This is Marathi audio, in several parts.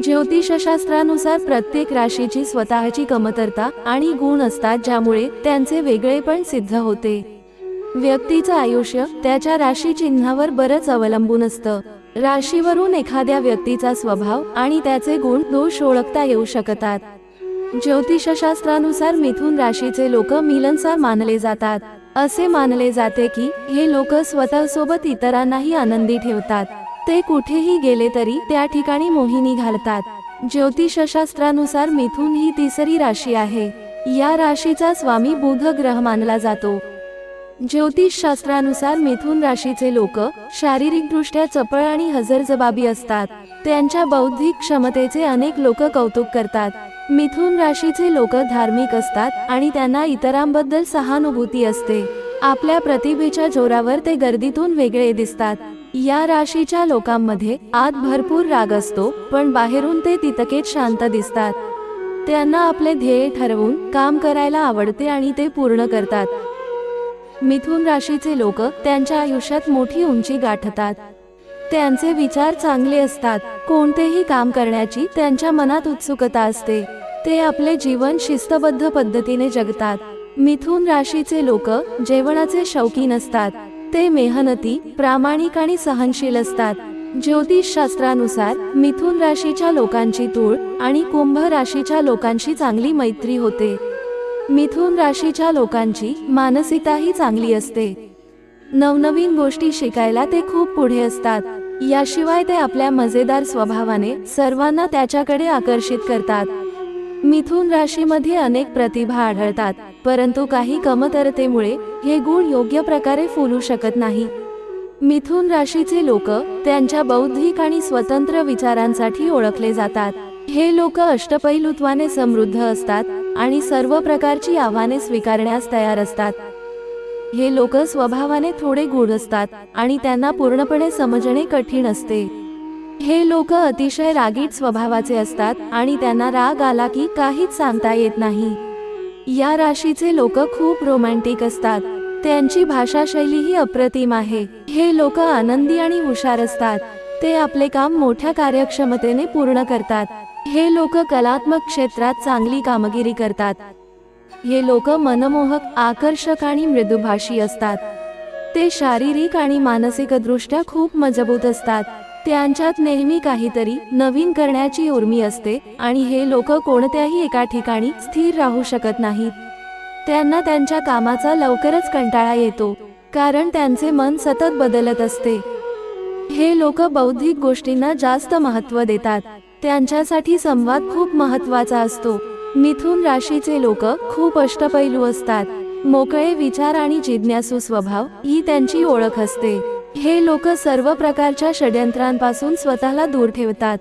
ज्योतिषशास्त्रानुसार प्रत्येक राशीची स्वतःची कमतरता आणि गुण असतात, ज्यामुळे त्यांचे वेगळेपण सिद्ध होते। व्यक्तीचं आयुष्य त्याच्या राशी चिन्हावर बरंच अवलंबून असतं। राशीवरून एखाद्या व्यक्तीचा स्वभाव आणि त्याचे गुण दोष ओळखता येऊ शकतात। ज्योतिषशास्त्रानुसार मिथुन राशीचे लोक मिलनसार मानले जातात। असे मानले जाते की हे लोक स्वतःसोबत इतरांनाही आनंदी ठेवतात। ते कुठेही गेले तरी त्या ठिकाणी मोहिनी घालतात। ज्योतिषशास्त्रानुसार मिथुन ही तिसरी राशी आहे। या राशीचा स्वामी बुध ग्रह मानला जातो। ज्योतिषशास्त्रानुसार मिथुन राशीचे लोक शारीरिकदृष्ट्या चपळ आणि हजरजबाबी असतात। त्यांच्या बौद्धिक क्षमतेचे अनेक लोक कौतुक करतात। मिथुन राशीचे लोक धार्मिक असतात आणि त्यांना इतरांबद्दल सहानुभूती असते। आपल्या प्रतिभेच्या जोरावर ते गर्दीतून वेगळे दिसतात। या राशीच्या लोकांमध्ये आत भरपूर राग असतो, पण बाहेरून ते तितकेच शांत दिसतात। त्यांना आपले ध्येय ठरवून काम करायला आवडते आणि ते पूर्ण करतात। मिथुन राशीचे लोक त्यांच्या आयुष्यात मोठी उंची गाठतात। त्यांचे विचार चांगले असतात। कोणतेही काम करण्याची त्यांच्या मनात उत्सुकता असते। ते आपले जीवन शिस्तबद्ध पद्धतीने जगतात। मिथुन राशीचे लोक जेवणाचे शौकीन असतात। ते मेहनती, प्रामाणिक आणि सहनशील असतात। ज्योतिषशास्त्रानुसार मिथुन राशीच्या लोकांची तुळ आणि कुंभ राशीच्या लोकांशी चांगली मैत्री होते। मिथुन राशीच्या लोकांची मानसिकताही चांगली असते। नवनवीन गोष्टी शिकायला ते खूप पुढे असतात। याशिवाय ते आपल्या मजेदार स्वभावाने सर्वांना त्याच्याकडे आकर्षित करतात। मिथुन राशीमध्ये अनेक प्रतिभा आढळतात, परंतु काही कमतरतेमुळे हे गुण योग्य प्रकारे फुलू शकत नाही। मिथुन राशीचे लोक त्यांच्या बौद्धिक आणि स्वतंत्र विचारांसाठी ओळखले जातात। हे लोक अष्टपैलुत्वाने समृद्ध असतात आणि सर्व प्रकारची आव्हाने स्वीकारण्यास तयार असतात। हे लोक स्वभावाने थोडे गूढ असतात आणि त्यांना पूर्णपणे समजणे कठीण असते। हे लोक अतिशय रागीट स्वभावाचे असतात आणि त्यांना राग आला की काहीच सांगता येत नाही। या राशीचे लोक खूप रोमॅन्टिक असतात। त्यांची भाषाशैलीही अप्रतिम आहे। हे लोक आनंदी आणि हुशार असतात। ते आपले काम मोठ्या कार्यक्षमतेने पूर्ण करतात। हे लोक कलात्मक क्षेत्रात चांगली कामगिरी करतात। हे लोक मनमोहक, आकर्षक आणि मृदुभाषी असतात। ते शारीरिक आणि मानसिकदृष्ट्या खूप मजबूत असतात। त्यांच्यात नेहमी काहीतरी नवीन करण्याची उर्मी असते आणि हे लोक कोणत्याही एका ठिकाणी स्थिर राहू शकत नाहीत। त्यांना त्यांच्या कामाचा लवकरच कंटाळा येतो, कारण त्यांचे मन सतत बदलत असते। हे लोक बौद्धिक गोष्टींना जास्त महत्त्व देतात। त्यांच्यासाठी संवाद खूप महत्त्वाचा असतो। मिथुन राशीचे लोक खूप अष्टपैलू असतात। मोकळे विचार आणि जिज्ञासू स्वभाव ही त्यांची ओळख असते। हे लोक सर्व प्रकारच्या षड्यंत्रांपासून स्वतःला दूर ठेवतात।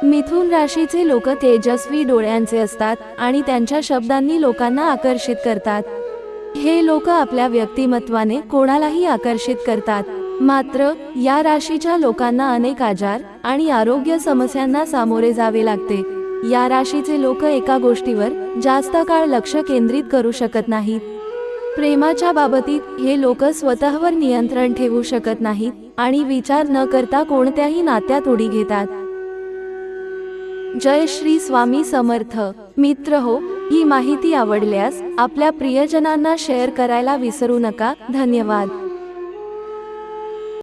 मिथुन राशीचे लोक तेजस्वी डोळ्यांचे असतात आणि त्यांच्या शब्दांनी लोकांना आकर्षित करतात। हे लोक आपल्या व्यक्तिमत्वाने कोणालाही आकर्षित करतात। मात्र या राशीच्या लोकांना अनेक आजार आणि आरोग्य समस्यांना सामोरे जावे लागते। या राशीचे लोक एका गोष्टीवर जास्त काळ लक्ष केंद्रित करू शकत नाहीत। प्रेमाच्या बाबतीत हे लोक स्वतःवर नियंत्रण ठेवू शकत नाहीत आणि विचार न करता कोणत्याही नात्यात उडी घेतात। जय श्री स्वामी समर्थ। मित्रहो, ही माहिती आवडल्यास आपल्या प्रियजनांना शेअर करायला विसरू नका। धन्यवाद।